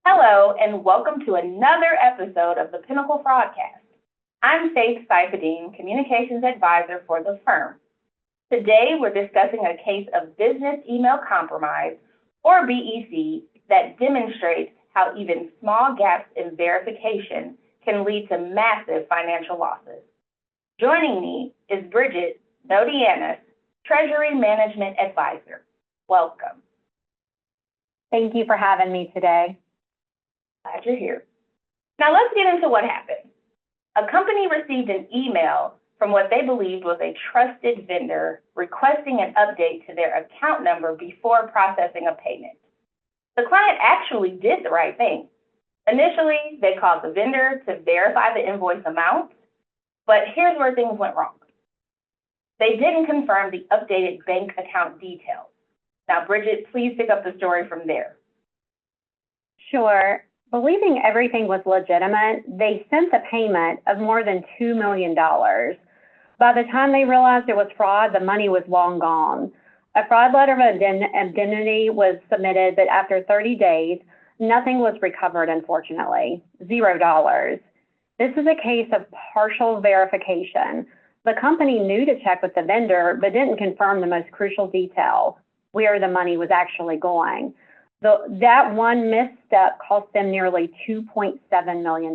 Hello, and welcome to another episode of the Pinnacle Fraudcast. I'm Faith Saifedine, Communications Advisor for the firm. Today, we're discussing a case of business email compromise, or BEC, that demonstrates how even small gaps in verification can lead to massive financial losses. Joining me is Bridget Nodianis, Treasury Management Advisor. Welcome. Thank you for having me today. Glad you're here. Now let's get into what happened. A company received an email from what they believed was a trusted vendor requesting an update to their account number before processing a payment. The client actually did the right thing. Initially, they called the vendor to verify the invoice amount, but here's where things went wrong. They didn't confirm the updated bank account details. Now, Bridget, please pick up the story from there. Sure. Believing everything was legitimate, they sent the payment of more than $2 million. By the time they realized it was fraud, the money was long gone. A fraud letter of identity was submitted, but after 30 days, nothing was recovered, unfortunately. $0. This is a case of partial verification. The company knew to check with the vendor, but didn't confirm the most crucial detail, where the money was actually going. That one misstep cost them nearly $2.7 million.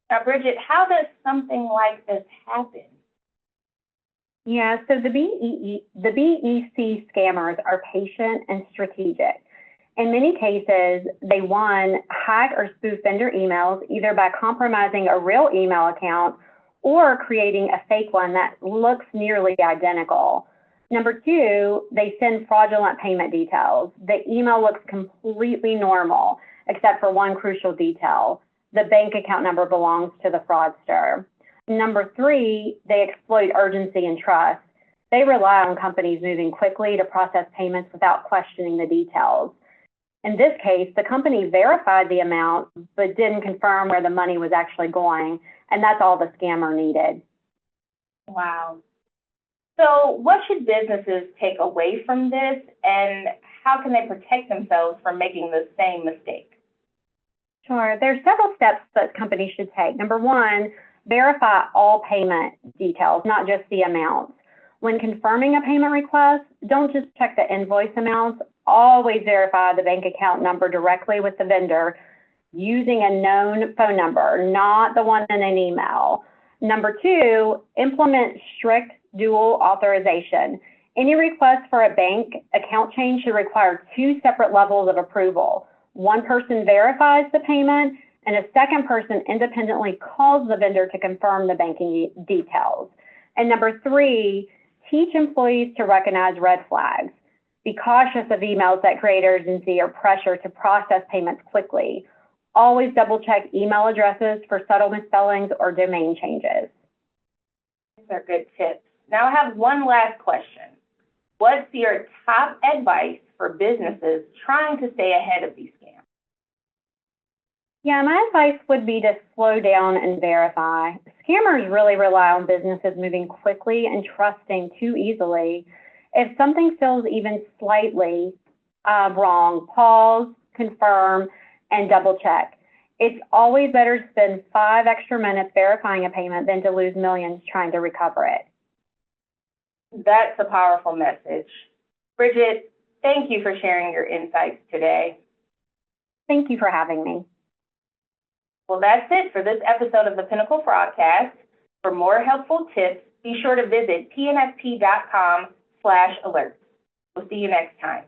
Now, Bridget, how does something like this happen? Yeah, so the BEC scammers are patient and strategic. In many cases, they, one, hack or spoof vendor emails, either by compromising a real email account or creating a fake one that looks nearly identical. Number two, they send fraudulent payment details. The email looks completely normal, except for one crucial detail. The bank account number belongs to the fraudster. Number three, they exploit urgency and trust. They rely on companies moving quickly to process payments without questioning the details. In this case, the company verified the amount, but didn't confirm where the money was actually going, and that's all the scammer needed. Wow. So what should businesses take away from this, and how can they protect themselves from making the same mistake? Sure. There are several steps that companies should take. Number one, verify all payment details, not just the amounts. When confirming a payment request, don't just check the invoice amounts. Always verify the bank account number directly with the vendor using a known phone number, not the one in an email. Number two, implement strict dual authorization. Any request for a bank account change should require two separate levels of approval. One person verifies the payment, and a second person independently calls the vendor to confirm the banking details. And number three, teach employees to recognize red flags. Be cautious of emails that create urgency or pressure to process payments quickly. Always double check email addresses for subtle misspellings or domain changes. These are good tips. Now I have one last question. What's your top advice for businesses trying to stay ahead of these scams? Yeah, my advice would be to slow down and verify. Scammers really rely on businesses moving quickly and trusting too easily. If something feels even slightly wrong, pause, confirm, and double check. It's always better to spend 5 extra minutes verifying a payment than to lose millions trying to recover it. That's a powerful message. Bridget, thank you for sharing your insights today. Thank you for having me. Well, that's it for this episode of the Pinnacle Fraudcast. For more helpful tips, be sure to visit pnsp.com/alerts. We'll see you next time.